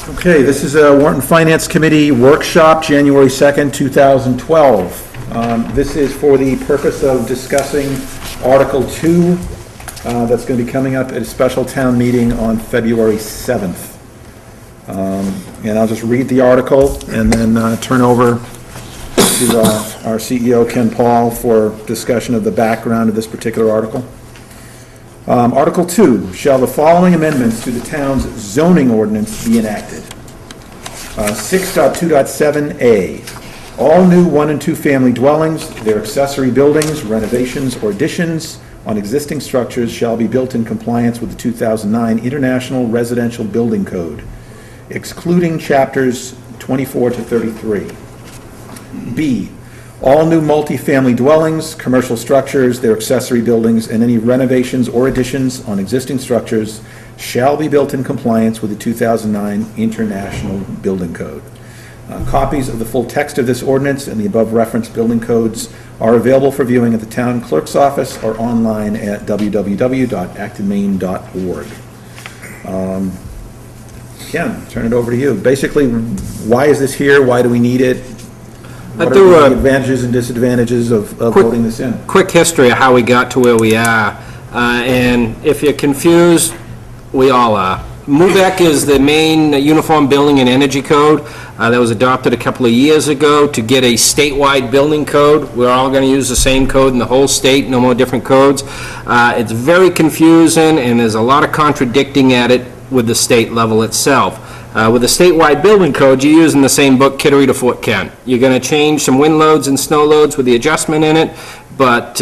Okay, this is a Warrant and Finance Committee workshop, January 2nd, 2012. This is for the purpose of discussing Article 2 that's going to be coming up at a special town meeting on February 7th. And I'll just read the article and then turn over to our CEO, Ken Paul, for discussion of the background of this particular article. Article 2, shall the following amendments to the town's zoning ordinance be enacted? 6.2.7a, all new 1 and 2 family dwellings, their accessory buildings, renovations, or additions on existing structures shall be built in compliance with the 2009 International Residential Building Code, excluding chapters 24 to 33. B, all new multi-family dwellings, commercial structures, their accessory buildings, and any renovations or additions on existing structures shall be built in compliance with the 2009 International Building Code. Copies of the full text of this ordinance and the above referenced building codes are available for viewing at the town clerk's office or online at www.actonmaine.org. Ken, turn it over to you. Basically, why is this here? Why do we need it? What are the advantages and disadvantages of voting this in? Quick history of how we got to where we are. And if you're confused, we all are. MUBEC is the main Uniform Building and Energy Code that was adopted a couple of years ago to get a statewide building code. We're all going to use the same code in the whole state, no more different codes. It's very confusing, and there's a lot of contradicting at it with the state level itself. With the statewide building code, you're using the same book, Kittery to Fort Kent. You're going to change some wind loads and snow loads with the adjustment in it, but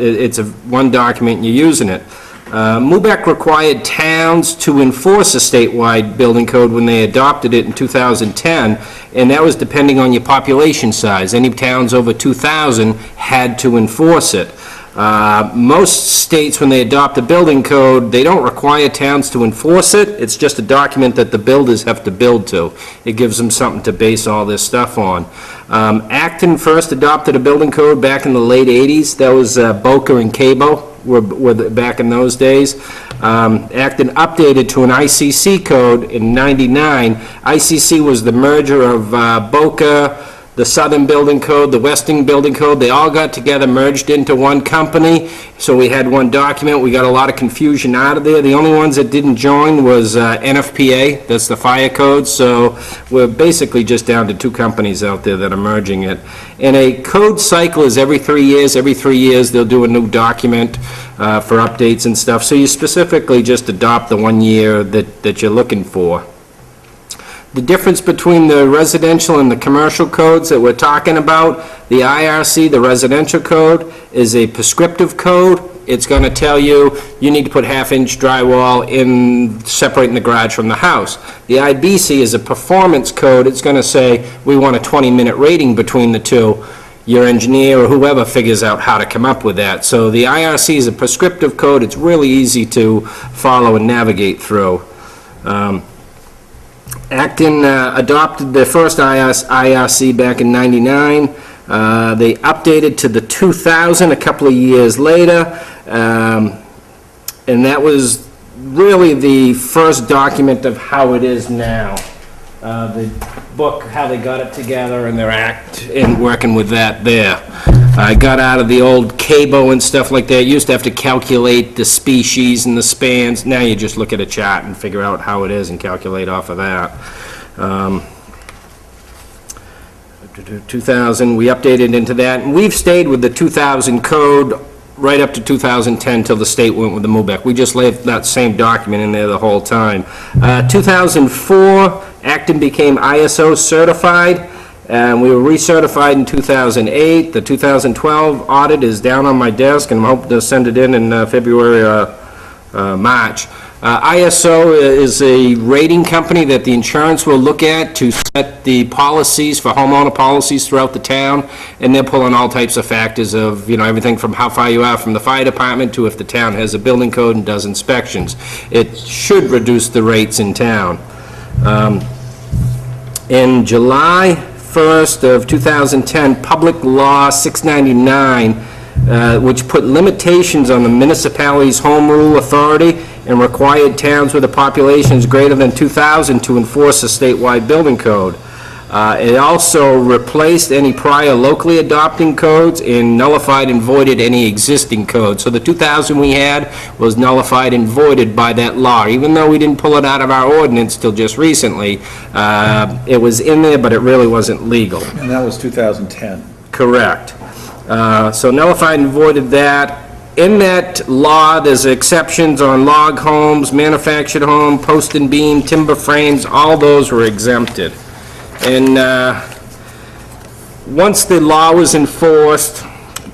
it's one document and you're using it. MUBEC required towns to enforce a statewide building code when they adopted it in 2010, and that was depending on your population size. Any towns over 2,000 had to enforce it. Most states, when they adopt a building code, they don't require towns to enforce it. It's just a document that the builders have to build to. It gives them something to base all this stuff on. Acton first adopted a building code back in the late 80s. That was Boca and Cabo were back in those days. Acton updated to an ICC code in '99. ICC was the merger of Boca, the Southern Building Code, the Western Building Code. They all got together, merged into one company, so we had one document. We got a lot of confusion out of there. The only ones that didn't join was NFPA, that's the fire code, so we're basically just down to 2 companies out there that are merging it. And a code cycle is every 3 years. Every 3 years they'll do a new document for updates and stuff, so you specifically just adopt the 1 year that you're looking for. The difference between the residential and the commercial codes that we're talking about, the IRC, the residential code, is a prescriptive code. It's going to tell you need to put half-inch drywall in separating the garage from the house. The IBC is a performance code. It's going to say we want a 20-minute rating between the two. Your engineer or whoever figures out how to come up with that. So the IRC is a prescriptive code. It's really easy to follow and navigate through. Acton adopted their first IRC back in '99. They updated to the 2000 a couple of years later, and that was really the first document of how it is now. The book, how they got it together, and their act in working with that there. I got out of the old Cabo and stuff like that. You used to have to calculate the species and the spans. Now you just look at a chart and figure out how it is and calculate off of that. 2000, we updated into that. And we've stayed with the 2000 code right up to 2010 till the state went with the MUBEC. We just left that same document in there the whole time. 2004, Acton became ISO certified. And we were recertified in 2008. The 2012 audit is down on my desk, and I'm hoping to send it in February or March. ISO is a rating company that the insurance will look at to set the policies for homeowner policies throughout the town, and they're pulling all types of factors of, everything from how far you are from the fire department to if the town has a building code and does inspections. It should reduce the rates in town. In July 1st of 2010, Public Law 699, which put limitations on the municipality's home rule authority, and required towns with a population greater than 2,000 to enforce a statewide building code. It also replaced any prior locally adopting codes and nullified and voided any existing codes. So the 2,000 we had was nullified and voided by that law. Even though we didn't pull it out of our ordinance till just recently, it was in there, but it really wasn't legal. And that was 2010. Correct. So nullified and voided that. In that law, there's exceptions on log homes, manufactured home, post and beam, timber frames, all those were exempted. And once the law was enforced,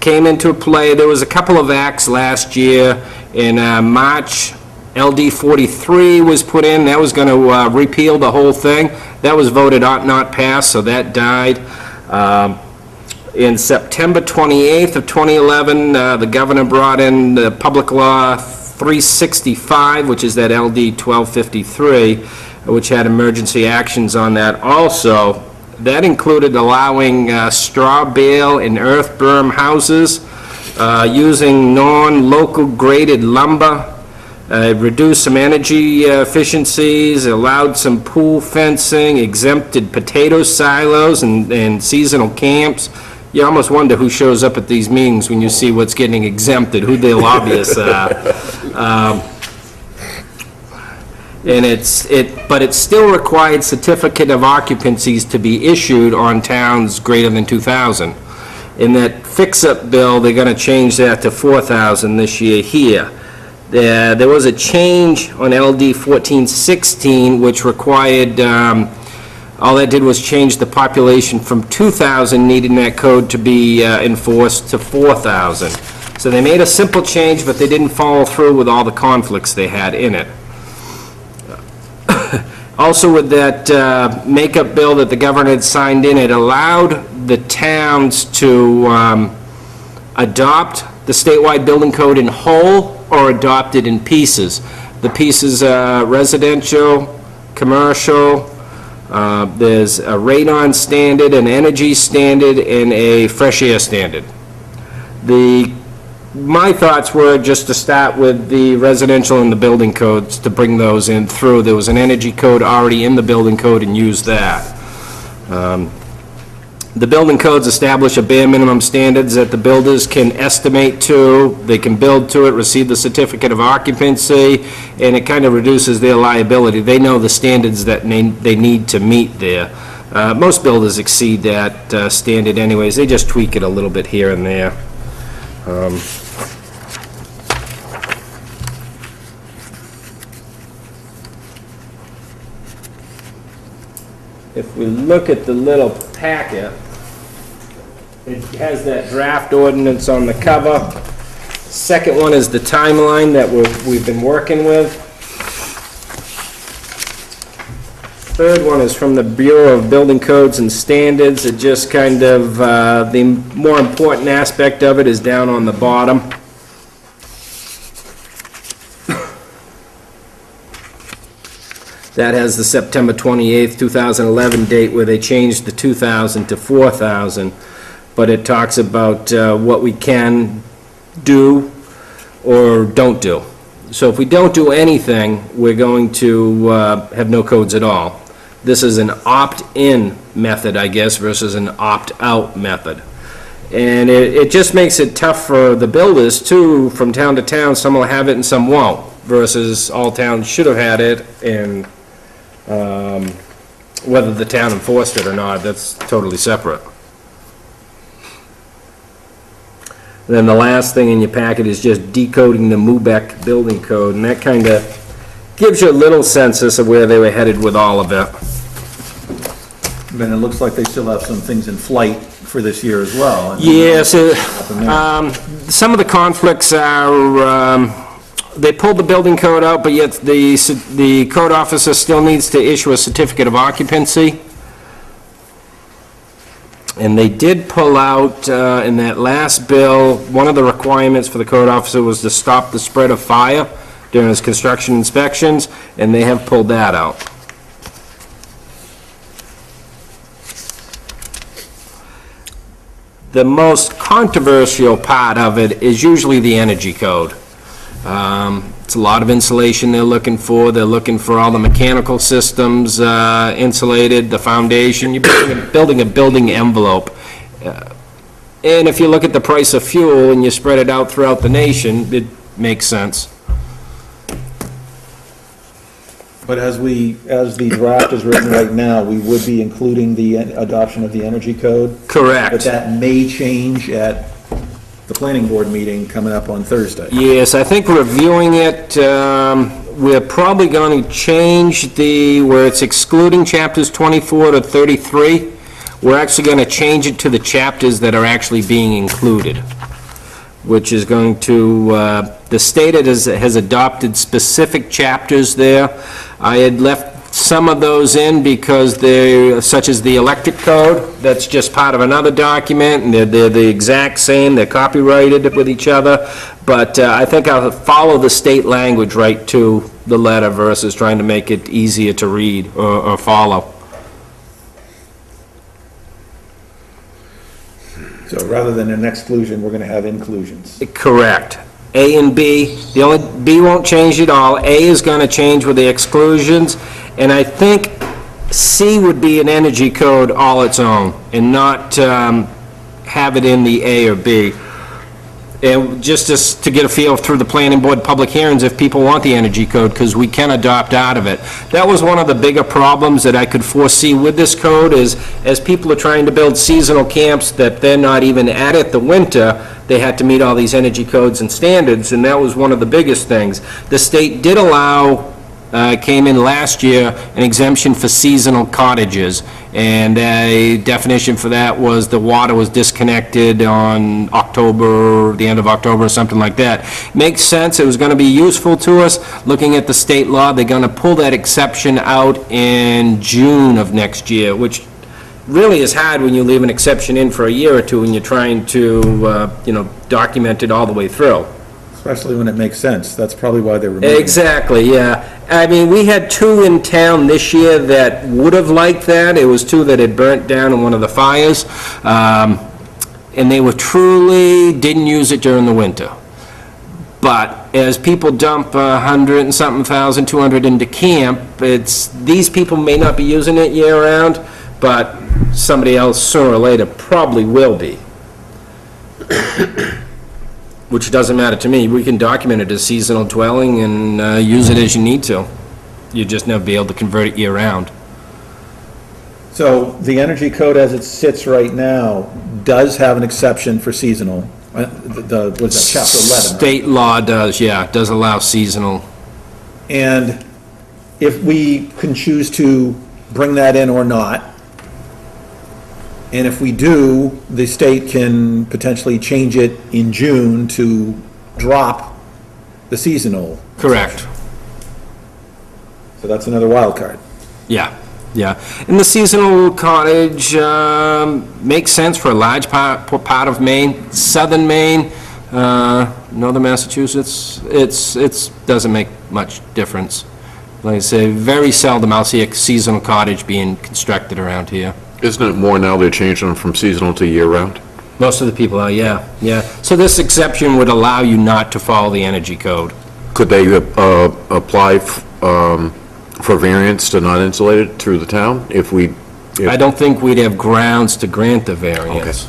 came into play, there was a couple of acts last year. In March, LD 43 was put in. That was going to repeal the whole thing. That was voted ought not pass, so that died. In September 28th of 2011, the governor brought in the Public Law 365, which is that LD 1253, which had emergency actions on that also. That included allowing straw bale and earth berm houses, using non-local graded lumber, reduced some energy efficiencies, allowed some pool fencing, exempted potato silos and seasonal camps. You almost wonder who shows up at these meetings when you see what's getting exempted, who their lobbyists are. But it still required certificate of occupancies to be issued on towns greater than 2,000. In that fix-up bill, they're going to change that to 4,000 this year here. There was a change on LD 1416, which required, all that did was change the population from 2,000 needing that code to be enforced to 4,000. So they made a simple change, but they didn't follow through with all the conflicts they had in it. Also, with that makeup bill that the governor had signed in, it allowed the towns to adopt the statewide building code in whole or adopt it in pieces. The pieces are residential, commercial, there's a radon standard, an energy standard, and a fresh air standard. My thoughts were just to start with the residential and the building codes to bring those in through. There was an energy code already in the building code and use that. The building codes establish a bare minimum standards that the builders can estimate to, they can build to it, receive the certificate of occupancy, and it kind of reduces their liability. They know the standards that they need to meet there. Most builders exceed that standard anyways. They just tweak it a little bit here and there. If we look at the little packet, it has that draft ordinance on the cover. Second one is the timeline that we've been working with. Third one is from the Bureau of Building Codes and Standards. It just kind of, the more important aspect of it is down on the bottom. That has the September 28th, 2011 date where they changed the 2,000 to 4,000. But it talks about what we can do or don't do. So if we don't do anything, we're going to have no codes at all. This is an opt-in method, I guess, versus an opt-out method. And it just makes it tough for the builders, too, from town to town. Some will have it and some won't, versus all towns should have had it, and whether the town enforced it or not, that's totally separate. Then the last thing in your packet is just decoding the MUBEC building code, and that kind of gives you a little census of where they were headed with all of it. Then it looks like they still have some things in flight for this year as well. Yeah, so some of the conflicts are, they pulled the building code out, but yet the code officer still needs to issue a certificate of occupancy. And they did pull out, in that last bill, one of the requirements for the code officer was to stop the spread of fire during his construction inspections, and they have pulled that out. The most controversial part of it is usually the energy code. It's a lot of insulation they're looking for. They're looking for all the mechanical systems insulated, the foundation. You're building a building envelope. And if you look at the price of fuel and you spread it out throughout the nation, it makes sense. But as the draft is written right now, we would be including the adoption of the energy code? Correct. But that may change at the planning board meeting coming up on Thursday. Yes, I think reviewing it, we're probably going to change where it's excluding chapters 24 to 33, we're actually going to change it to the chapters that are actually being included, which is going to, the state has adopted specific chapters there. I had left some of those in because they're, such as the electric code, that's just part of another document, and they're the exact same, they're copyrighted with each other, but I think I'll follow the state language right to the letter versus trying to make it easier to read or follow. So rather than an exclusion, we're going to have inclusions. Correct. A and B, the only, B won't change at all. A is going to change with the exclusions, and I think C would be an energy code all its own, and not have it in the A or B. And just to get a feel through the planning board public hearings if people want the energy code, because we can adopt out of it. That was one of the bigger problems that I could foresee with this code is, as people are trying to build seasonal camps that they're not even at it the winter, they had to meet all these energy codes and standards, and that was one of the biggest things. The state did allow, came in last year, an exemption for seasonal cottages, and a definition for that was the water was disconnected on October, the end of October or something like that. Makes sense, it was going to be useful to us. Looking at the state law, they're going to pull that exception out in June of next year, which really is hard when you leave an exception in for a year or two and you're trying to, document it all the way through. Especially when it makes sense. That's probably why they're removing it. Exactly, yeah. I mean, we had two in town this year that would have liked that. It was two that had burnt down in one of the fires. And they were truly, didn't use it during the winter. But as people dump 100 and something thousand, 200 into camp, these people may not be using it year-round, but somebody else sooner or later probably will be. Which doesn't matter to me. We can document it as seasonal dwelling and use it as you need to. You just never be able to convert it year-round. So the energy code as it sits right now does have an exception for seasonal. What's that, chapter 11? Right? State law does, yeah, does allow seasonal. And if we can choose to bring that in or not, and if we do, the state can potentially change it in June to drop the seasonal. Correct. So that's another wild card. Yeah, yeah. And the seasonal cottage makes sense for a large part of Maine. Southern Maine, northern Massachusetts, it's doesn't make much difference. Like I say, very seldom I'll see a seasonal cottage being constructed around here. Isn't it more now they're changing them from seasonal to year-round? Most of the people are, yeah. So this exception would allow you not to follow the energy code. Could they apply for variance to not insulate it through the town if I don't think we'd have grounds to grant the variance.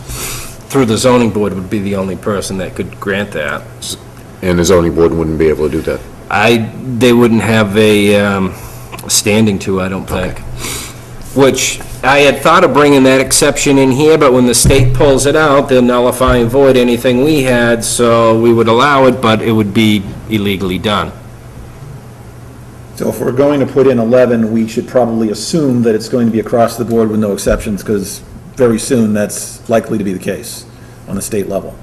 Through the zoning board would be the only person that could grant that. And the zoning board wouldn't be able to do that? They wouldn't have a standing to, I don't think. Which, I had thought of bringing that exception in here, but when the state pulls it out, they'll nullify and void anything we had, so we would allow it, but it would be illegally done. So if we're going to put in 11, we should probably assume that it's going to be across the board with no exceptions, because very soon that's likely to be the case on the state level.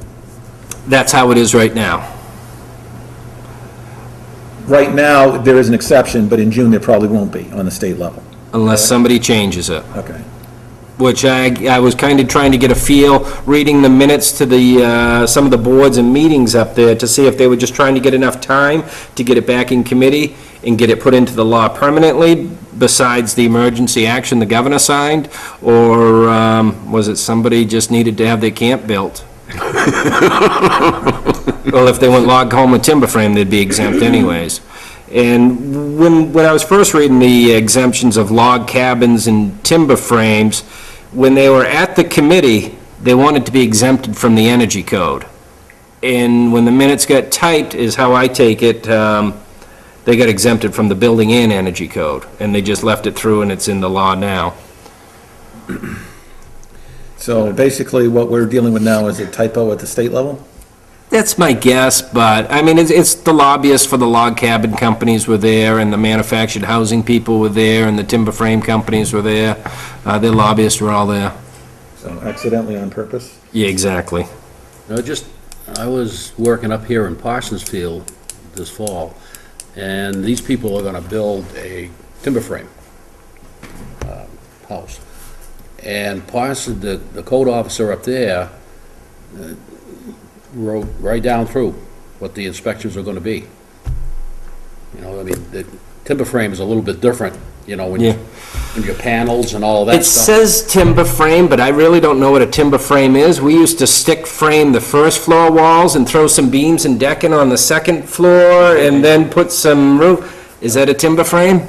That's how it is right now. Right now, there is an exception, but in June there probably won't be on the state level. Unless somebody changes it. Okay. Which I was kind of trying to get a feel, reading the minutes to the, some of the boards and meetings up there to see if they were just trying to get enough time to get it back in committee and get it put into the law permanently, besides the emergency action the governor signed, or was it somebody just needed to have their camp built? Well, if they went log home with timber frame, they'd be exempt anyways. And when I was first reading the exemptions of log cabins and timber frames, when they were at the committee, they wanted to be exempted from the energy code. And when the minutes got typed, is how I take it, they got exempted from the building and energy code, and they just left it through and it's in the law now. So basically, what we're dealing with now is a typo at the state level? That's my guess, but, I mean, it's the lobbyists for the log cabin companies were there, and the manufactured housing people were there, and the timber frame companies were there. Their lobbyists were all there. So accidentally on purpose? Yeah, exactly. No, I was working up here in Parsonsfield this fall, and these people are gonna build a timber frame house. And the code officer up there wrote right down through what the inspections are gonna be. You know, I mean, the timber frame is a little bit different, you know, when your panels and all of that It stuff. says timber frame, but I really don't know what a timber frame is. We used to stick frame the first floor walls and throw some beams and decking on the second floor and then put some roof. Is that a timber frame?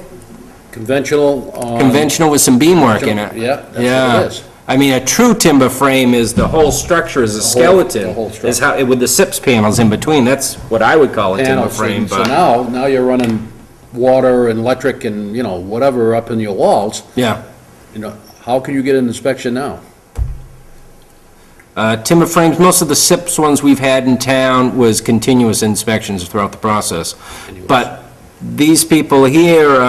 Conventional. Conventional with some beam work in it? Yeah, that's what Yeah. it is. I mean, a true timber frame is the whole structure is a skeleton. the whole Is how, with the SIPS panels in between. That's what I would call a timber Panels, frame, so but, now you're running water and electric and, you know, whatever up in your walls. yeah. You know, how can you get an inspection now? Timber frames, most of the SIPS ones we've had in town was continuous inspections throughout the process. But these people here,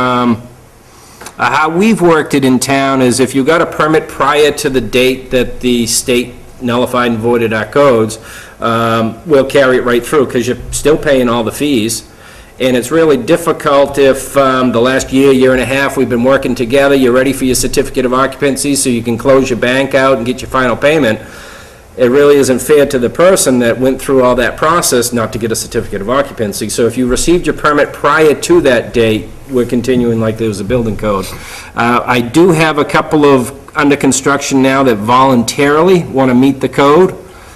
how we've worked it in town is if you got a permit prior to the date that the state nullified and voided our codes, we'll carry it right through, because you're still paying all the fees. And it's really difficult if the last year and a half, we've been working together, you're ready for your certificate of occupancy, so you can close your bank out and get your final payment. It really isn't fair to the person that went through all that process not to get a certificate of occupancy. So if you received your permit prior to that date, we're continuing like there was a building code. I do have a couple of under construction now that voluntarily want to meet the code.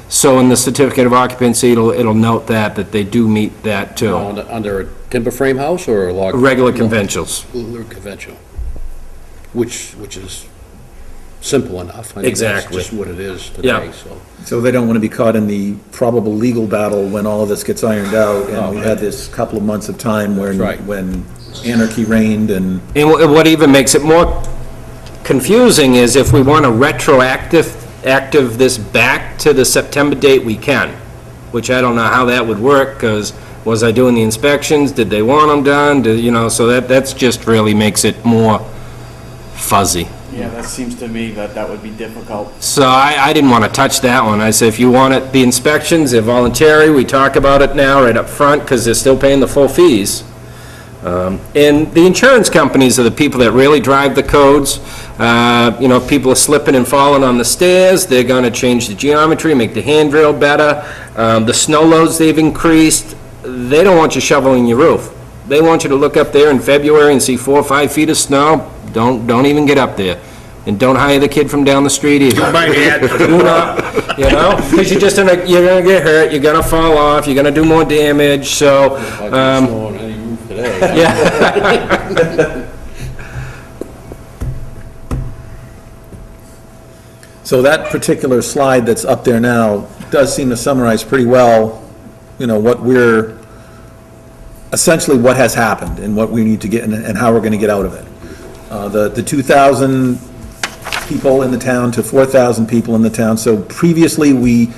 So in the certificate of occupancy, it'll note that they do meet that too. Under a timber frame house or a log? Regular conventionals. Regular conventional, which is simple enough. I mean, Exactly. That's just what it is Yeah. today, so. So they don't want to be caught in the probable legal battle when all of this gets ironed out, and we had this couple of months of time That's right. when anarchy reigned and... And what even makes it more confusing is if we want to active this back to the September date, we can, which I don't know how that would work, because was I doing the inspections? Did they want them done? You know, so that's just really makes it more fuzzy. Yeah, that seems to me that would be difficult. So I didn't want to touch that one. I said, if you want it, the inspections, they're voluntary, we talk about it now right up front, because they're still paying the full fees. And the insurance companies are the people that really drive the codes. You know, if people are slipping and falling on the stairs, they're going to change the geometry, make the handrail better. The snow loads they've increased, they don't want you shoveling your roof. They want you to look up there in February and see 4 or 5 feet of snow. Don't even get up there. And don't hire the kid from down the street either. Do not, you know, because you're gonna get hurt, you're gonna fall off, you're gonna do more damage, so, If I can snow on any roof today. yeah. So that particular slide that's up there now does seem to summarize pretty well, you know, essentially what has happened and what we need to get and how we're going to get out of it. The 2,000 people in the town to 4,000 people in the town. So previously, we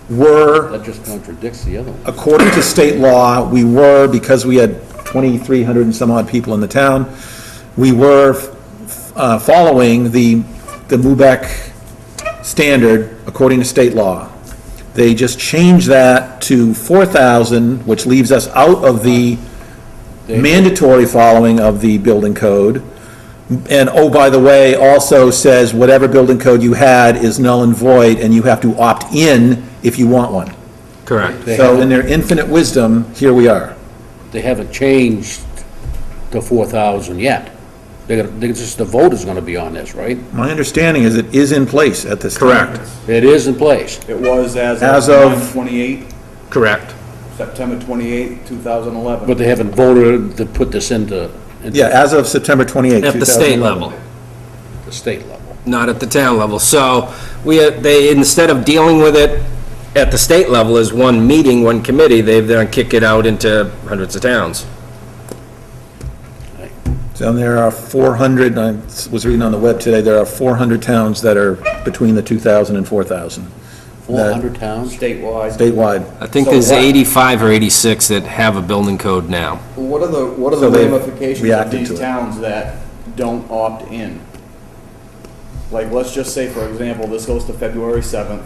were, That just contradicts the other one. according to state law, because we had 2,300 and some odd people in the town, we were following the MUBEC standard according to state law. They just changed that to 4,000, which leaves us out of the mandatory following of the building code. And, oh, by the way, also says whatever building code you had is null and void, and you have to opt in if you want one. Correct. So in their infinite wisdom, here we are. They haven't changed to 4,000 yet. the vote is gonna be on this, right? My understanding is it is in place at this time. Correct. It is in place. It was As as of- of 28, Correct. September 28, 2011. But they haven't voted to put this into Yeah, as of September 28th, At the state 2011. level, the state level. not at the town level. So they, instead of dealing with it at the state level as one meeting, one committee, they've then kicked it out into hundreds of towns. So there are 400, I was reading on the web today, there are 400 towns that are between the 2,000 and 4,000 400 towns? Statewide. statewide. I think So there's what- 85 or 86 that have a building code now. What are the So they've ramifications of reacted these to it. towns that don't opt in? Like, let's just say, for example, this goes to February 7th.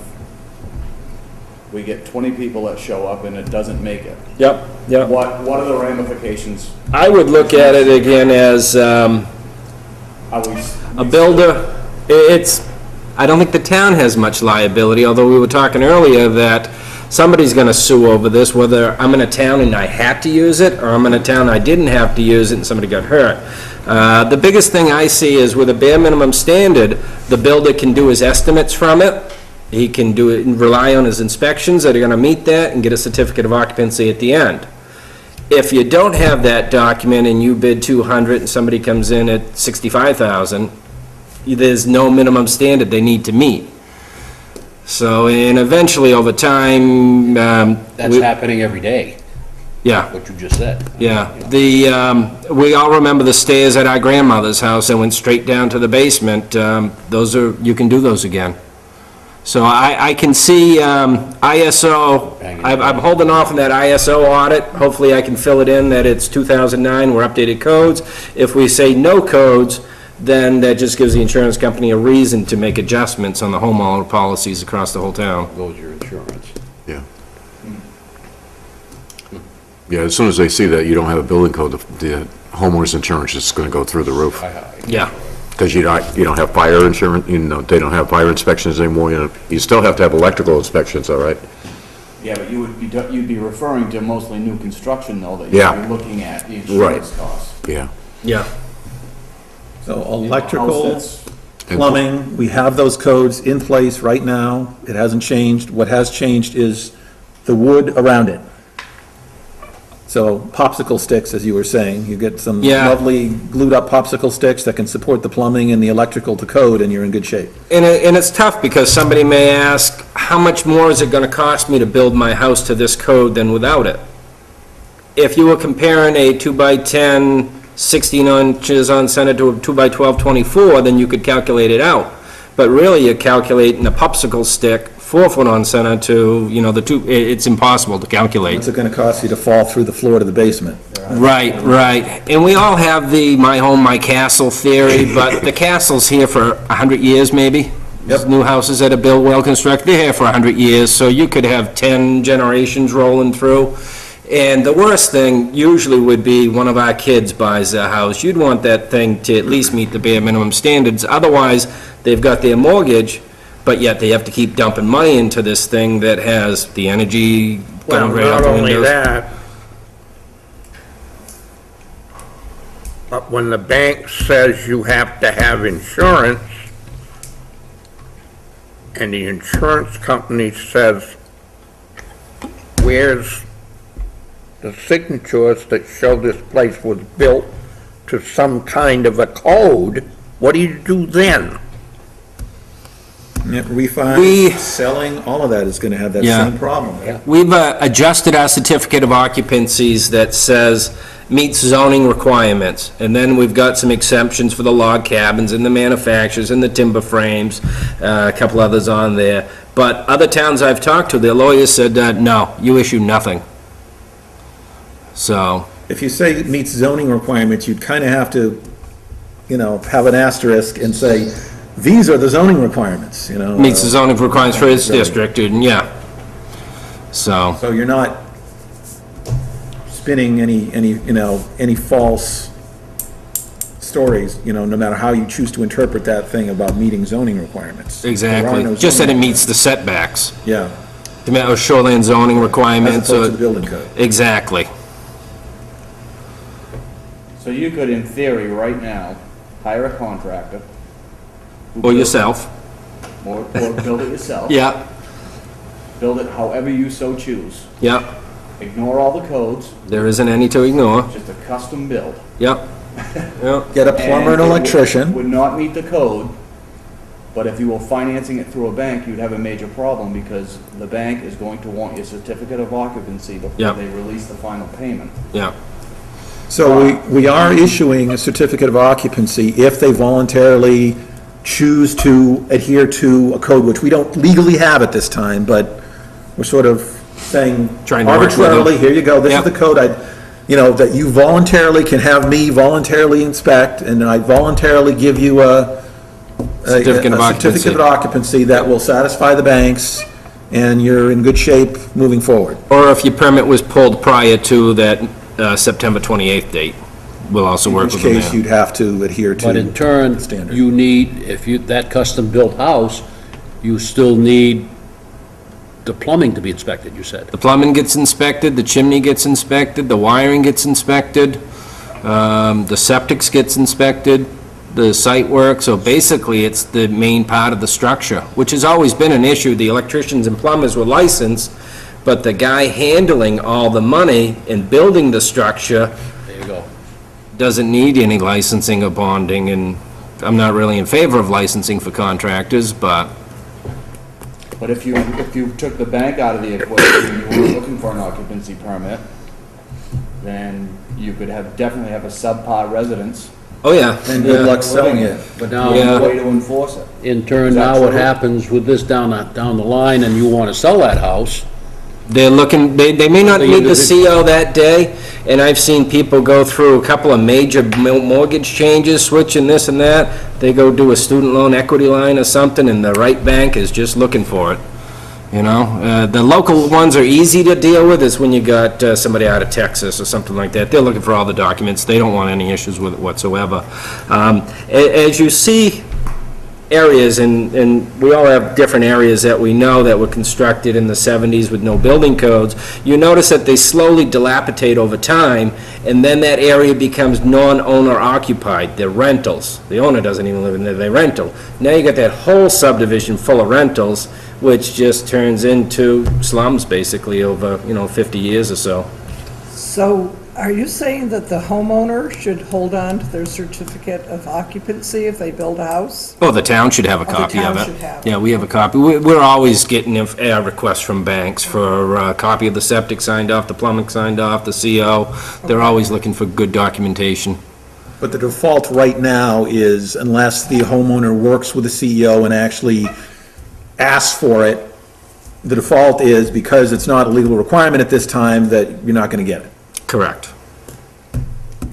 We get 20 people that show up and it doesn't make it. Yep, yep. What are the ramifications? I would look at it again as Are we? a builder. I don't think the town has much liability, although we were talking earlier that somebody's gonna sue over this, whether I'm in a town and I had to use it, or I'm in a town I didn't have to use it and somebody got hurt. The biggest thing I see is with a bare minimum standard, the builder can do his estimates from it. He can do it and rely on his inspections that are gonna meet that and get a certificate of occupancy at the end. If you don't have that document and you bid 200 and somebody comes in at 65,000, there's no minimum standard they need to meet. So, and eventually over time, That's happening every day, yeah. what you just said. Yeah, we all remember the stairs at our grandmother's house that went straight down to the basement. You can do those again. So I can see ISO, I'm holding off on that ISO audit. Hopefully I can fill it in that it's 2009, we're updated codes. If we say no codes, then that just gives the insurance company a reason to make adjustments on the homeowner policies across the whole town. Goes your insurance. Yeah. Yeah, as soon as they see that you don't have a building code, the homeowner's insurance is gonna go through the roof. Yeah. Because you don't have fire insurance, they don't have fire inspections anymore, you still have to have electrical inspections, all right? Yeah, but you'd be referring to mostly new construction though, that Yeah. you'd be looking at the Right. insurance costs. Yeah. Yeah. So electrical, House plumbing, we have those codes in place right now. It hasn't changed. What has changed is the wood around it. So popsicle sticks, as you were saying, you get some Yeah. lovely glued-up popsicle sticks that can support the plumbing and the electrical to code, and you're in good shape. And it's tough because somebody may ask, how much more is it gonna cost me to build my house to this code than without it? If you were comparing a 2x10, 16 inches on center to a 2x12, 24, then you could calculate it out. But really, you're calculating a popsicle stick, 4 foot on center to, it's impossible to calculate. What's it gonna cost you to fall through the floor to the basement? Right, right. And we all have the my home, my castle theory, but the castle's here for 100 years, maybe. Yep. New houses that are built, well constructed, they're here for 100 years, so you could have 10 generations rolling through. And the worst thing usually would be one of our kids buys a house. You'd want that thing to at least meet the bare minimum standards. Otherwise, they've got their mortgage, but yet they have to keep dumping money into this thing that has the energy Well, going right out not the only windows. that, but when the bank says you have to have insurance, and the insurance company says, where's the signatures that show this place was built to some kind of a code, what do you do then? Yeah, We- refi, selling, all of that is gonna have that Yeah. same problem. We've adjusted our certificate of occupancies that says meets zoning requirements, and then we've got some exemptions for the log cabins and the manufacturers and the timber frames, a couple others on there. But other towns I've talked to, their lawyers said, no, you issue nothing. So, If you say it meets zoning requirements, you'd kinda have to, have an asterisk and say, these are the zoning requirements, meets the zoning requirements for its district, and yeah. So, So you're not spinning any false stories, no matter how you choose to interpret that thing about meeting zoning requirements. There are exactly, no just that it zoning meets the setbacks, Yeah, the shoreline zoning as requirements. opposed to the building code. Exactly. So you could, in theory, right now, hire a contractor. who Or builds- yourself. Or build it yourself. Yeah, Build it however you so choose. yeah. Ignore all the codes, There isn't any to ignore. just a custom build. Yep. Yep. Get a plumber and it would- electrician. Would not meet the code, but if you were financing it through a bank, you'd have a major problem because the bank is going to want your certificate of occupancy before Yep. they release the final payment. Yeah. So we are issuing a certificate of occupancy if they voluntarily choose to adhere to a code, which we don't legally have at this time, but we're sort of saying Trying to work with them. arbitrarily, here you go, this is Yep. the code, that you voluntarily can have me voluntarily inspect, and I voluntarily give you a Certificate of occupancy. certificate of occupancy that will satisfy the banks, and you're in good shape moving forward. Or if your permit was pulled prior to that September 28th date, we'll also In work which with them case, there. you'd have to adhere to. But in turn, standard. you need, if you, that custom-built house, you still need the plumbing to be inspected, you said. The plumbing gets inspected, the chimney gets inspected, the wiring gets inspected, the septics gets inspected, the site work, so basically it's the main part of the structure, which has always been an issue. The electricians and plumbers were licensed, but the guy handling all the money and building the structure There you go. doesn't need any licensing or bonding, and I'm not really in favor of licensing for contractors, but But if you took the bank out of the equation and you were looking for an occupancy permit, then you could definitely have a subpar residence. oh yeah. And good yeah. luck selling it. But now, Yeah. No way to enforce it. in turn, Is that now what true? happens with this down the line, and you want to sell that house, They're looking, they may not The need the individ- CO that day, and I've seen people go through a couple of major mortgage changes, switching this and that. They go do a student loan equity line or something, and the right bank is just looking for it, you know? The local ones are easy to deal with, is when you got somebody out of Texas or something like that. They're looking for all the documents, they don't want any issues with it whatsoever. As you see areas, and we all have different areas that we know that were constructed in the 70s with no building codes, you notice that they slowly dilapidate over time, and then that area becomes non-owner occupied. They're rentals. The owner doesn't even live in there, they're rental. Now you got that whole subdivision full of rentals, which just turns into slums basically over, 50 years or so. So are you saying that the homeowner should hold on to their certificate of occupancy if they build a house? Oh, the town should have a the copy of town it. should have it. Yeah, we have a copy. We're always getting requests from banks for a copy of the septic signed off, the plumbing signed off, the CO. They're always looking for good documentation. But the default right now is unless the homeowner works with the CEO and actually asks for it, the default is, because it's not a legal requirement at this time, that you're not gonna get it. Correct.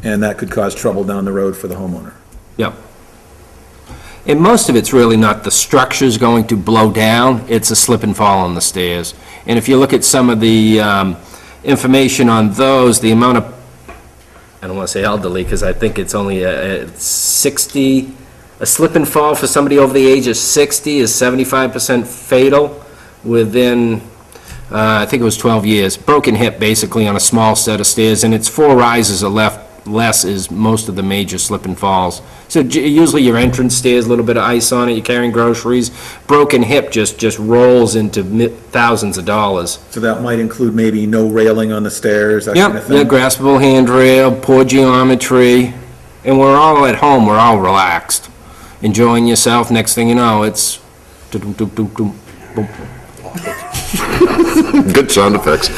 And that could cause trouble down the road for the homeowner. Yep. And most of it's really not the structure's going to blow down, it's a slip and fall on the stairs. And if you look at some of the information on those, the amount of, I don't want to say elderly, because I think it's only a 60, a slip and fall for somebody over the age of 60 is 75% fatal within, I think it was 12 years. Broken hip, basically, on a small set of stairs, and it's 4 rises or less is most of the major slip and falls. So usually your entrance stairs, a little bit of ice on it, you're carrying groceries. Broken hip just rolls into thousands of dollars. So that might include maybe no railing on the stairs, that kind of Yep, yeah, thing. graspable handrail, poor geometry, and we're all at home, we're all relaxed, enjoying yourself. Next thing you know, it's doo-doo-doo-doo-doo, boom. Good sound effects.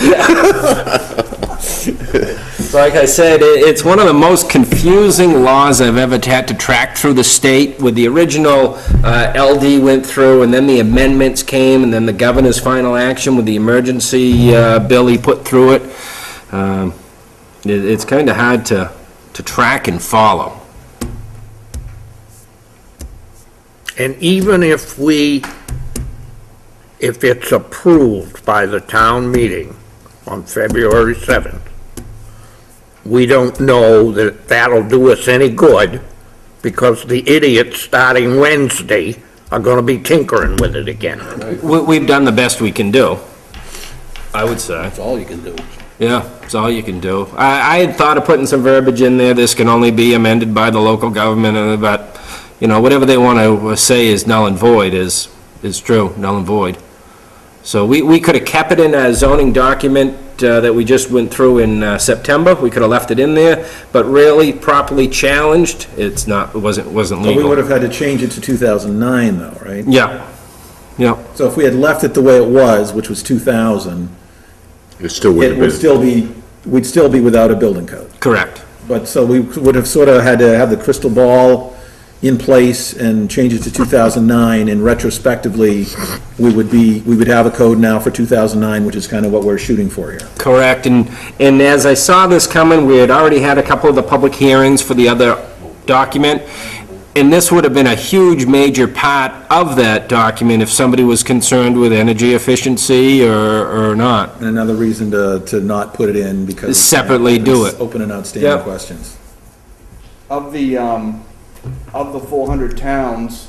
Like I said, it's one of the most confusing laws I've ever had to track through the state. With the original LD went through, and then the amendments came, and then the governor's final action with the emergency bill he put through it. It's kind of hard to track and follow. And even if it's approved by the town meeting on February 7th, we don't know that that'll do us any good, because the idiots starting Wednesday are gonna be tinkering with it again. We've done the best we can do, I would say. that's all you can do. Yeah, that's all you can do. I had thought of putting some verbiage in there, this can only be amended by the local government, but, you know, whatever they want to say is null and void is true, null and void. So we could have kept it in a zoning document that we just went through in September, we could have left it in there, but really properly challenged, it wasn't But we would legal. have had to change it to 2009 though, right? Yeah, yeah, So if we had left it the way it was, which was 2000, It still would it have would been, still be, we'd still be without a building code. correct. But, so we would have sort of had to have the crystal ball in place and change it to 2009, and retrospectively, we would have a code now for 2009, which is kind of what we're shooting for here. Correct, and as I saw this coming, we had already had a couple of the public hearings for the other document, and this would have been a huge major part of that document if somebody was concerned with energy efficiency or not. And another reason to not put it in, because. Separately do it. Open and outstanding Yep. questions. Of the 400 towns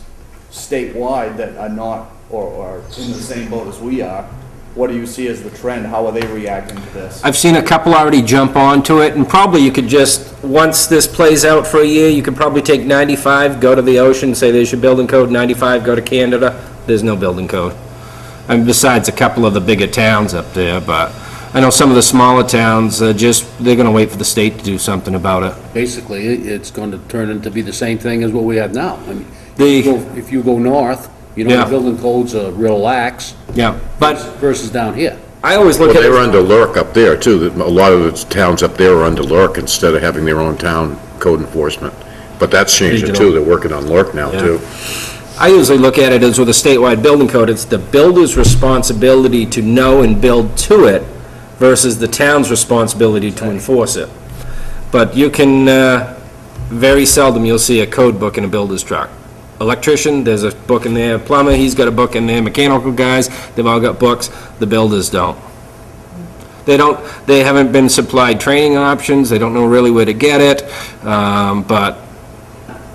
statewide that are not, or are in the same boat as we are, what do you see as the trend? How are they reacting to this? I've seen a couple already jump onto it, and probably you could just, once this plays out for a year, you could probably take 95, go to the ocean, say there's your building code, 95, go to Canada, there's no building code. I mean, besides a couple of the bigger towns up there, but I know some of the smaller towns, they're gonna wait for the state to do something about it. Basically, it's going to turn into be the same thing as what we have now. I mean, The- if you go north, you know, Yeah. the building codes are real lax Yeah, but versus down here. I always look well, at they were it, under lurk up there too. A lot of the towns up there are under lurk instead of having their own town code enforcement. But that's changing Digital. too. They're working on lurk now Yeah. too. I usually look at it as with a statewide building code, it's the builder's responsibility to know and build to it versus the town's responsibility to enforce it. But you can, very seldom you'll see a code book in a builder's truck. Electrician, there's a book in there, plumber, he's got a book in there, mechanical guys, they've all got books, the builders don't. They haven't been supplied training options, they don't know really where to get it, but,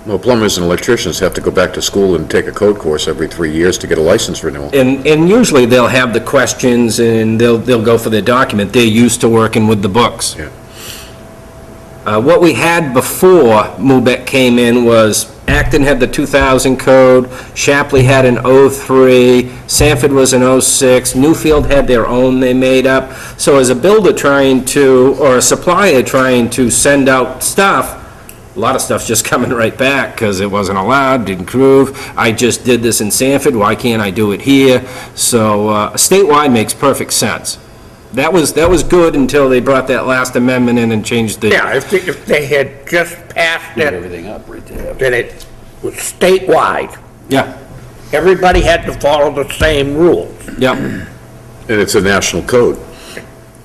Well, plumbers and electricians have to go back to school and take a code course every 3 years to get a license renewal. and usually they'll have the questions and they'll go for their document, they're used to working with the books. Yeah. What we had before MUBEC came in was Acton had the 2000 code, Shapley had an 03, Sanford was an 06, Newfield had their own they made up. So as a builder trying to, or a supplier trying to send out stuff, a lot of stuff's just coming right back because it wasn't allowed, didn't prove. I just did this in Sanford, why can't I do it here? So statewide makes perfect sense. That was good until they brought that last amendment in and changed the... Yeah, if they had just passed Screwed it, everything up right there. that it was statewide, Yeah, everybody had to follow the same rules. yeah. And it's a national code,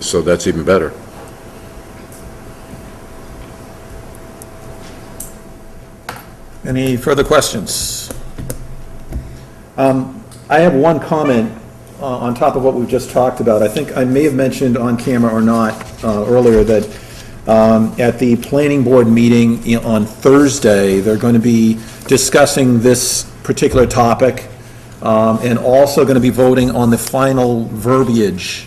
so that's even better. Any further questions? I have one comment on top of what we've just talked about. I think I may have mentioned on camera or not earlier that at the planning board meeting on Thursday, they're going to be discussing this particular topic and also going to be voting on the final verbiage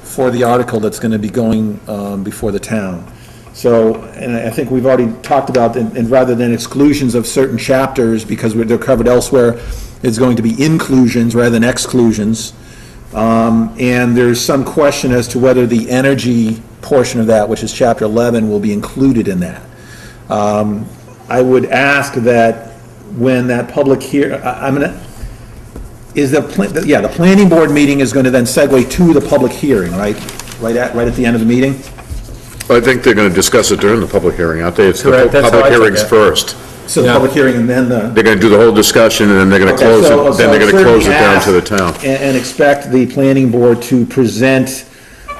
for the article that's going to be going before the town. So, and I think we've already talked about, and rather than exclusions of certain chapters, because they're covered elsewhere, it's going to be inclusions rather than exclusions. And there's some question as to whether the energy portion of that, which is chapter 11, will be included in that. I would ask that when that public I'm gonna, the planning board meeting is going to then segue to the public hearing, right? Right at the end of the meeting? I think they're going to discuss it during the public hearing, aren't they? It's the Correct, that's how public I took hearings it. first. So the Yeah. public hearing and then the. They're going to do the whole discussion, and then they're going to close it, then they're going to close it down to the town. And expect the planning board to present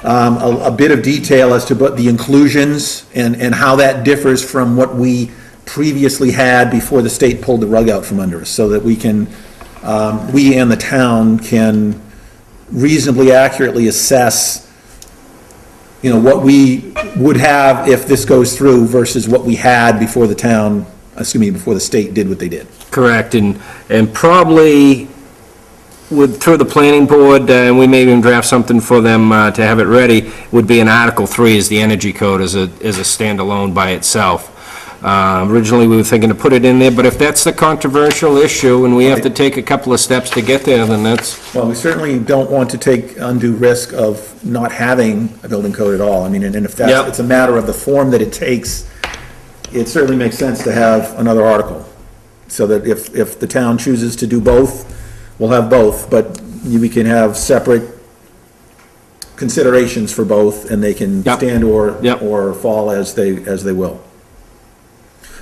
a bit of detail as to what the inclusions and how that differs from what we previously had before the state pulled the rug out from under us, so that we can, we and the town can reasonably accurately assess, you know, what we would have if this goes through versus what we had before the town, before the state did what they did. Correct, and probably through the planning board, and we may even draft something for them to have it ready, would be in Article 3 is the energy code as a standalone by itself. Originally, we were thinking to put it in there, but if that's the controversial issue and we have to take a couple of steps to get there, then that's, Well, we certainly don't want to take undue risk of not having a building code at all. I mean, and if Yep. that's, it's a matter of the form that it takes, it certainly makes sense to have another article. So that if the town chooses to do both, we'll have both, but we can have separate considerations for both, and they can Yep. stand or fall as they will.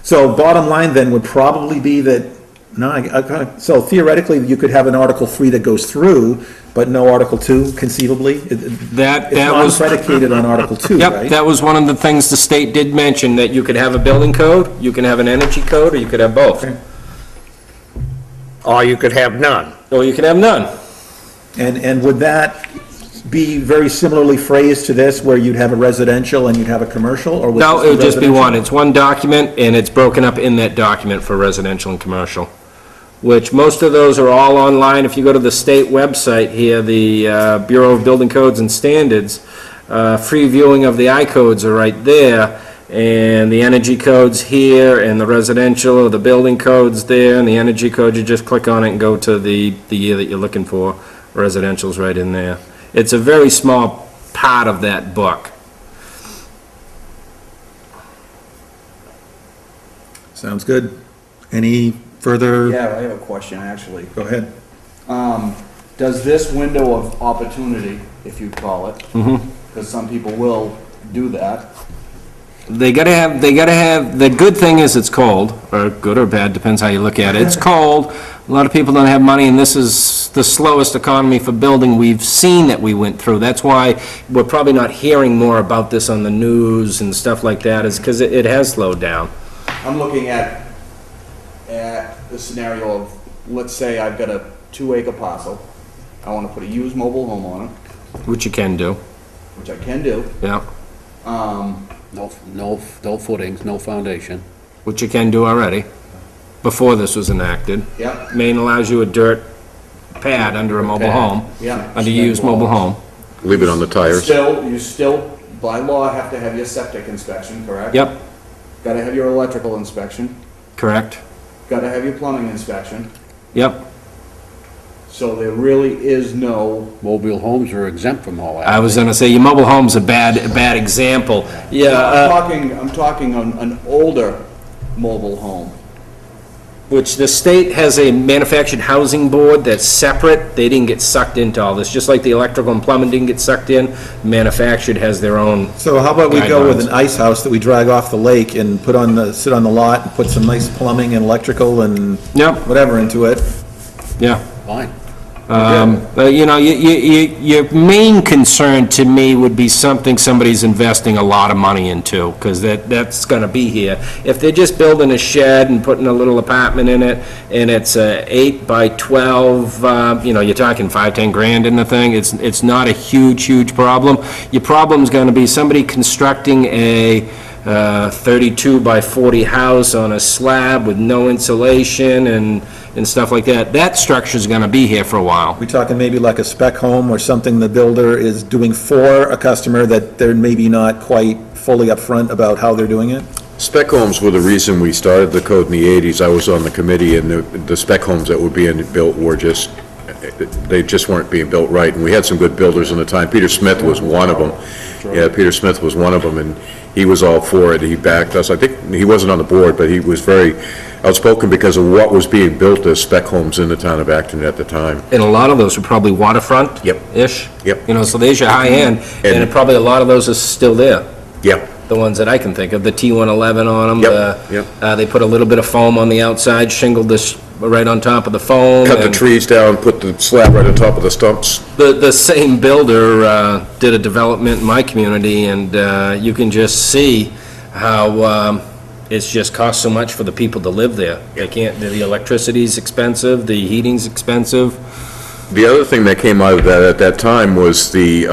So bottom line then would probably be that, so theoretically, you could have an Article 3 that goes through, but no Article 2 conceivably? that It's was... not predicated on Article 2, right? Yep, that was one of the things the state did mention, that you could have a building code, you can have an energy code, or you could have both. Okay. Or you could have none. Or you could have none. And would that be very similarly phrased to this, where you'd have a residential and you'd have a commercial, or would No, this it would just be residential? one. It's one document, and it's broken up in that document for residential and commercial, which most of those are all online. If you go to the state website here, the Bureau of Building Codes and Standards, free viewing of the I-codes are right there, and the energy codes here, and the residential or the building codes there, and the energy code, you just click on it and go to the year that you're looking for. Residential's right in there. It's a very small part of that book. Sounds good. Any further? Yeah, I have a question, actually. Go ahead. Does this window of opportunity, if you call it, because some people will do that, They gotta have, the good thing is it's cold, or good or bad, depends how you look at it. It's cold, a lot of people don't have money, and this is the slowest economy for building we've seen that we went through. That's why we're probably not hearing more about this on the news and stuff like that, is because it has slowed down. I'm looking at the scenario of, let's say I've got a 2-acre parcel, I want to put a used mobile home on it, Which you can do, which I can do. yeah. No footings, no foundation. Which you can do already, before this was enacted. Yep. Maine allows you a dirt pad under a mobile Pad. home, Yeah. under used mobile home. Leave it on the tires. You still, by law, have to have your septic inspection, correct? Yep, Gotta have your electrical inspection, correct, gotta have your plumbing inspection, yep. so there really is no, Mobile homes are exempt from all that. I was gonna say, your mobile home's a bad example. Yeah, I'm talking on an older mobile home. which the state has a manufactured housing board that's separate. They didn't get sucked into all this, just like the electrical and plumbing didn't get sucked in. Manufactured has their own. So how about we go with Guidelines. an ice house that we drag off the lake and sit on the lot and put some nice plumbing and electrical and Yep, whatever into it? yeah. Fine. You know, your main concern to me would be something somebody's investing a lot of money into, because that's gonna be here. If they're just building a shed and putting a little apartment in it, and it's a 8 by 12, you know, you're talking 5-10 grand in the thing, it's not a huge problem. Your problem's gonna be somebody constructing a 32 by 40 house on a slab with no insulation and stuff like that. That structure's gonna be here for a while. We talking maybe like a spec home or something the builder is doing for a customer that they're maybe not quite fully upfront about how they're doing it? Spec homes were the reason we started the code in the 80s. I was on the committee, and the spec homes that were being built were just, they just weren't being built right, and we had some good builders in the time. Peter Smith was one of them. Yeah, Peter Smith was one of them, and he was all for it. He backed us. I think he wasn't on the board, but he was very outspoken because of what was being built as spec homes in the town of Acton at the time. And a lot of those were probably waterfront? Yep. Ish? Yep. You know, so there's your high end, and probably a lot of those are still there. Yep. The ones that I can think of, the T111 on them. Yep. They put a little bit of foam on the outside, shingled this right on top of the foam. Cut the and trees down, put the slab right on top of the stumps. The same builder did a development in my community, and you can just see how it's just cost so much for the people to live there. They can't, the electricity's expensive, the heating's expensive. The other thing that came out of that at that time was the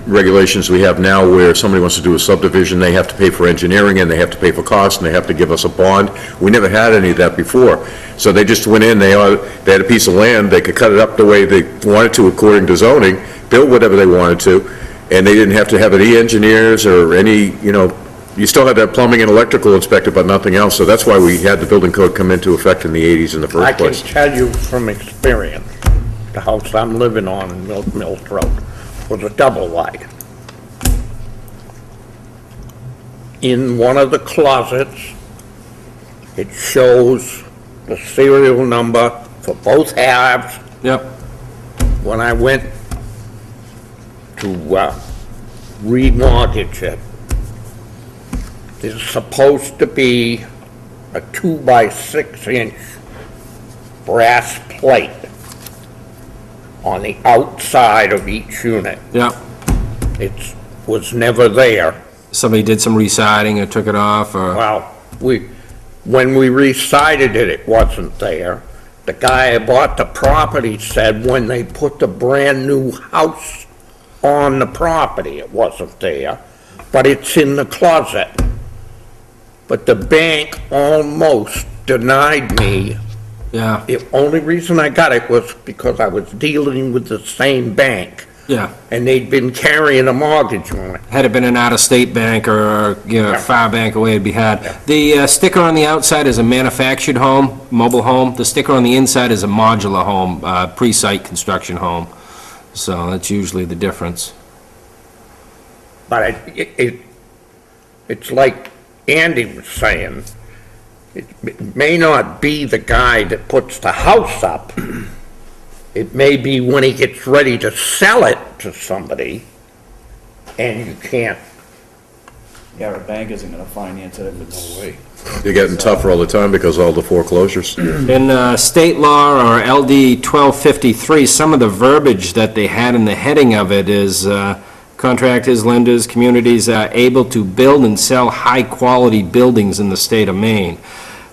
regulations we have now where somebody wants to do a subdivision, they have to pay for engineering and they have to pay for costs and they have to give us a bond. We never had any of that before. So they just went in, they had a piece of land, they could cut it up the way they wanted to according to zoning, build whatever they wanted to, and they didn't have to have any engineers or any, you still had that plumbing and electrical inspected, but nothing else. So that's why we had the building code come into effect in the 80s in the I first can place. tell you from experience, the house I'm living on in Mills Road was a double wide. In one of the closets, it shows the serial number for both halves. Yep. When I went to remortgage it, there's supposed to be a 2-by-6-inch brass plate on the outside of each unit. Yep. It was never there. Somebody did some re-siding or took it off, or... Well, when we recited it, it wasn't there. The guy who bought the property said when they put the brand-new house on the property, it wasn't there, but it's in the closet. But the bank almost denied me. Yeah, The only reason I got it was because I was dealing with the same bank, yeah. and they'd been carrying a mortgage on it. Had it been an out-of-state bank or, Yeah. far bank away, it'd be had. The sticker on the outside is a manufactured home, mobile home. The sticker on the inside is a modular home, pre-site construction home. So that's usually the difference. But it's like Andy was saying, it may not be the guy that puts the house up. It may be when he gets ready to sell it to somebody, and you can't. Yeah, our bank isn't gonna finance it if it's. No way. They're getting tougher all the time because of all the foreclosures. In state law or LD 1253, some of the verbiage that they had in the heading of it is contractors, lenders, communities are able to build and sell high-quality buildings in the state of Maine.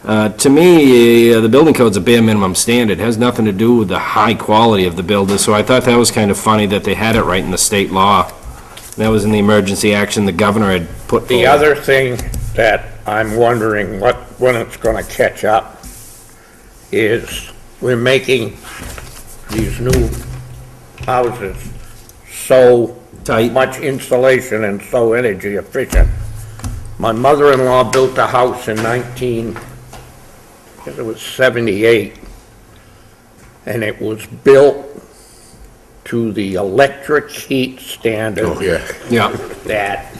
To me, the building code's a bare minimum standard, has nothing to do with the high quality of the builder, so I thought that was kind of funny that they had it right in the state law. That was in the emergency action the governor had put The forward. other thing that I'm wondering when it's gonna catch up is we're making these new houses so Tight. much insulation and so energy efficient. My mother-in-law built a house in I guess it was 78, and it was built to the electric heat standard Oh, yeah. Yeah, that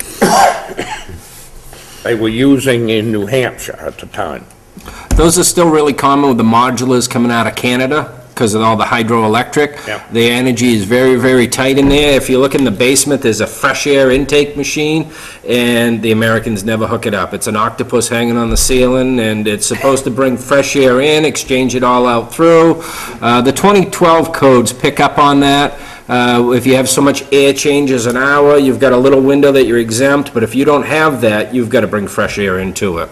they were using in New Hampshire at the time. those are still really common with the modulars coming out of Canada, because of all the hydroelectric. Yeah. The energy is very, very tight in there. If you look in the basement, there's a fresh air intake machine, and the Americans never hook it up. It's an octopus hanging on the ceiling, and it's supposed to bring fresh air in, exchange it all out through. The 2012 codes pick up on that. If you have so much air changes an hour, you've got a little window that you're exempt, but if you don't have that, you've got to bring fresh air into it.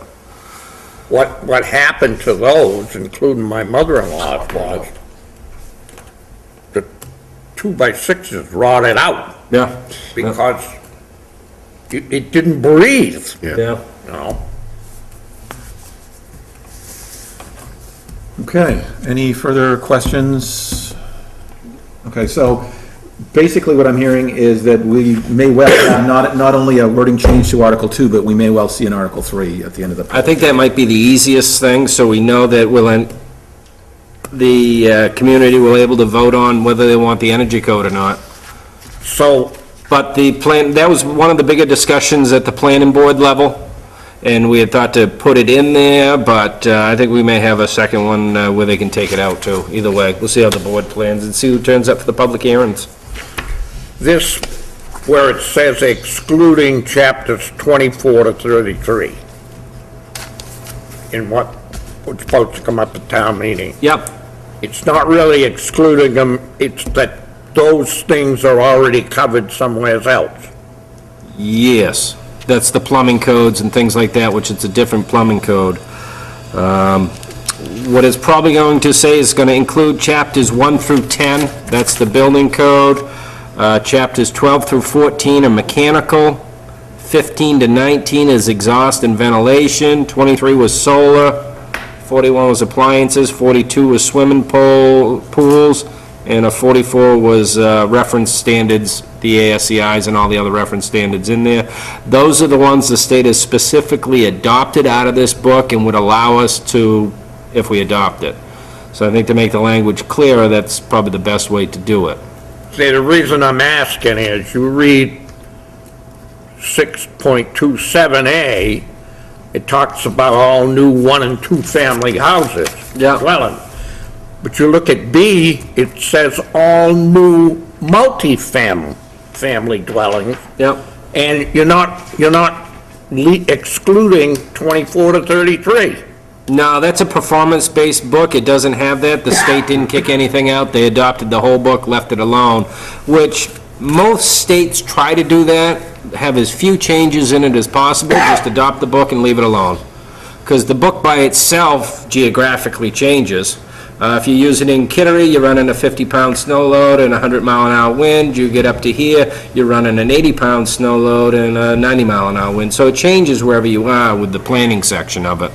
What happened to those, including my mother-in-law's, was the 2-by-6s rotted out Yeah. because it didn't breathe, Yeah. you know? Okay, any further questions? Okay, so basically what I'm hearing is that we may well have not only a wording change to Article 2, but we may well see an Article 3 at the end of the. I think that might be the easiest thing, so we know that the community will able to vote on whether they want the energy code or not. So, But the plan, that was one of the bigger discussions at the planning board level, and we had thought to put it in there, but I think we may have a second one where they can take it out too. Either way, we'll see how the board plans and see who turns up for the public hearings. this, where it says excluding chapters 24 to 33, in what was supposed to come up at town meeting, Yep, it's not really excluding them, it's that those things are already covered somewhere else. yes. That's the plumbing codes and things like that, which it's a different plumbing code. What it's probably going to say is going to include chapters 1 through 10, that's the building code. Chapters 12 through 14 are mechanical. 15 to 19 is exhaust and ventilation. 23 was solar. 41 was appliances. 42 was swimming pools. And 44 was reference standards, the ASCIs and all the other reference standards in there. Those are the ones the state has specifically adopted out of this book and would allow us to, if we adopt it. So I think to make the language clearer, that's probably the best way to do it. See, the reason I'm asking is you read 6.27A, it talks about all new 1 and 2 family houses. Yeah. Dwelling. But you look at B, it says all new family dwellings. Yep. And you're not excluding 24 to 33. No, that's a performance-based book. It doesn't have that. The state didn't kick anything out. They adopted the whole book, left it alone, which most states try to do that, have as few changes in it as possible, just adopt the book and leave it alone. Because the book by itself geographically changes. If you use it in Kittery, you're running a 50-pound snow load and a 100-mile-an-hour wind. You get up to here, you're running an 80-pound snow load and a 90-mile-an-hour wind. So it changes wherever you are with the planning section of it.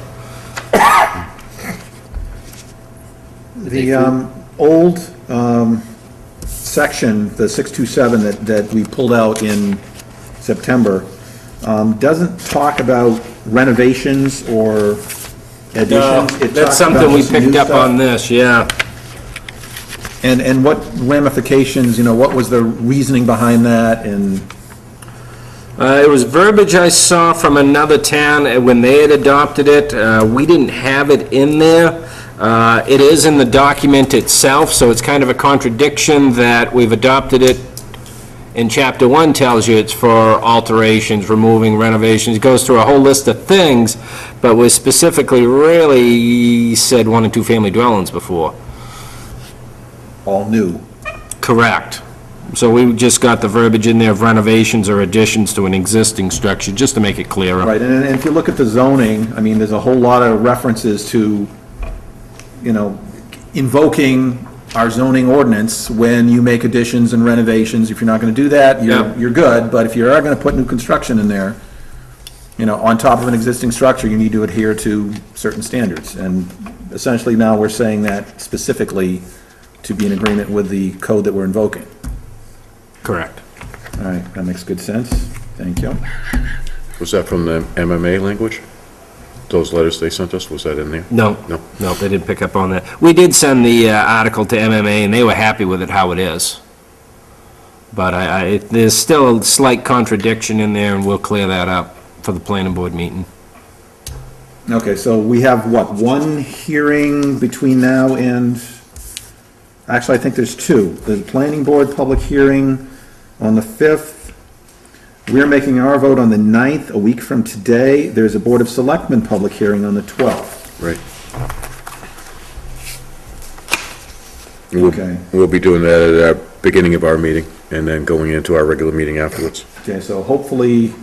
The old section, the 627 that we pulled out in September, doesn't talk about renovations or additions. It That's talks something about we just new picked up stuff. on this, yeah. And what ramifications, what was the reasoning behind that, and... It was verbiage I saw from another town when they had adopted it. We didn't have it in there. It is in the document itself, so it's kind of a contradiction that we've adopted it. In Chapter 1 tells you it's for alterations, removing renovations. It goes through a whole list of things, but we specifically really said 1 and 2 family dwellings before. all new. Correct. So we just got the verbiage in there of renovations or additions to an existing structure, just to make it clearer. Right, and if you look at the zoning, I mean, there's a whole lot of references to, invoking our zoning ordinance when you make additions and renovations. If you're not gonna do that, Yep. you're good, but if you are gonna put new construction in there, on top of an existing structure, you need to adhere to certain standards. And essentially now we're saying that specifically to be in agreement with the code that we're invoking. Correct. All right, that makes good sense. Thank you. Was that from the MMA language? Those letters they sent us, was that in there? No. No. No, they didn't pick up on that. We did send the article to MMA, and they were happy with it how it is. But there's still a slight contradiction in there, and we'll clear that up for the planning board meeting. Okay, so we have, what, one hearing between now and, actually, I think there's two. The planning board public hearing on the 5th. We're making our vote on the 9th, a week from today. There's a Board of Selectmen public hearing on the 12th. Right. Okay. We'll be doing that at our beginning of our meeting, and then going into our regular meeting afterwards. Okay, so hopefully,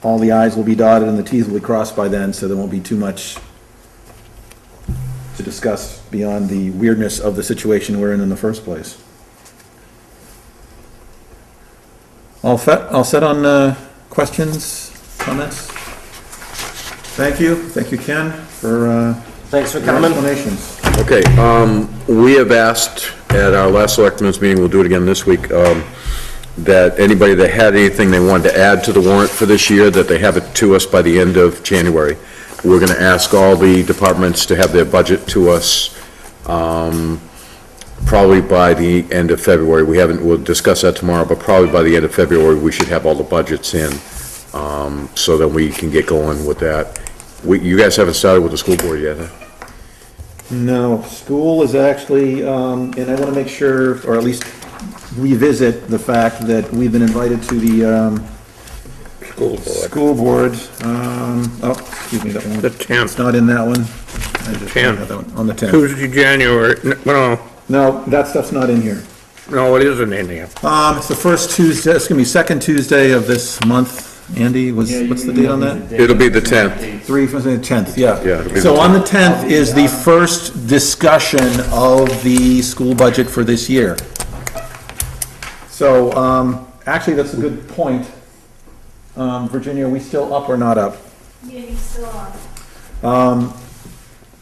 all the i's will be dotted and the t's will be crossed by then, so there won't be too much to discuss beyond the weirdness of the situation we're in the first place. All set on questions, comments? Thank you, Ken, for Thanks for your coming. explanations. Okay, we have asked at our last selectmen's meeting, we'll do it again this week, that anybody that had anything they wanted to add to the warrant for this year, that they have it to us by the end of January. We're gonna ask all the departments to have their budget to us, probably by the end of February. We'll discuss that tomorrow, but probably by the end of February, we should have all the budgets in, so that we can get going with that. You guys haven't started with the school board yet, huh? No, school is actually, and I want to make sure, or at least revisit the fact that we've been invited to the school board. Excuse me, that one. The 10th. It's not in that one. I just 10th. had that one on the 10th. Tuesday, January, No, that stuff's not in here. no, it isn't in there. It's the first Tuesday, it's gonna be second Tuesday of this month. Andy, what's the date on that? It'll be the 10th. 3 from the 10th, yeah. Yeah, it'll be So the on the 10th is the first discussion of the school budget for this year. So, actually, that's a good point. Virginia, are we still up or not up? Yeah, you still are.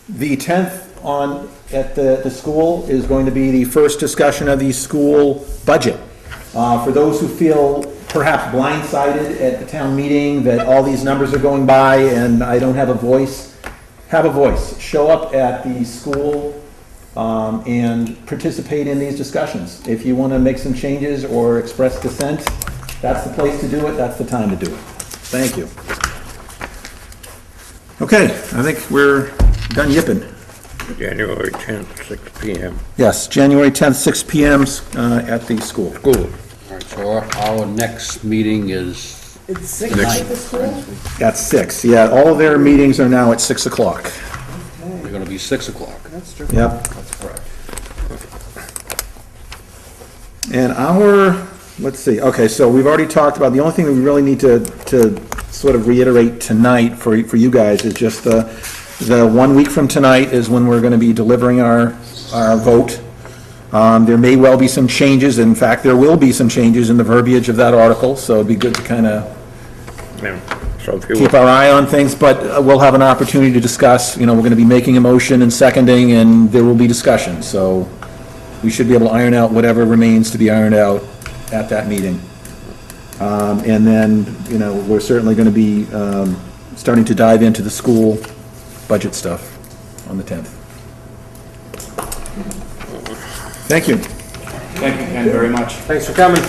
The 10th at the school is going to be the first discussion of the school budget. For those who feel perhaps blindsided at the town meeting that all these numbers are going by and I don't have a voice, have a voice. Show up at the school and participate in these discussions. If you want to make some changes or express dissent, that's the place to do it, that's the time to do it. Thank you. Okay, I think we're done yipping. January 10th, 6 PM. Yes, January 10th, 6 PM at the school. School. All right, so our next meeting is, It's 6 at the school? At 6, yeah, all of their meetings are now at 6 o'clock. they're gonna be 6 o'clock. That's true. Yep. That's correct. And let's see, okay, so we've already talked about, the only thing that we really need to sort of reiterate tonight for you guys is just the 1 week from tonight is when we're gonna be delivering our vote. There may well be some changes, in fact, there will be some changes in the verbiage of that article, so it'd be good to kind of Yeah. So if you keep our eye on things, but we'll have an opportunity to discuss, we're gonna be making a motion and seconding, and there will be discussion, so we should be able to iron out whatever remains to be ironed out at that meeting. And then, we're certainly gonna be, starting to dive into the school budget stuff on the 10th. Thank you. Thank you, Ken, very much. Thanks for coming.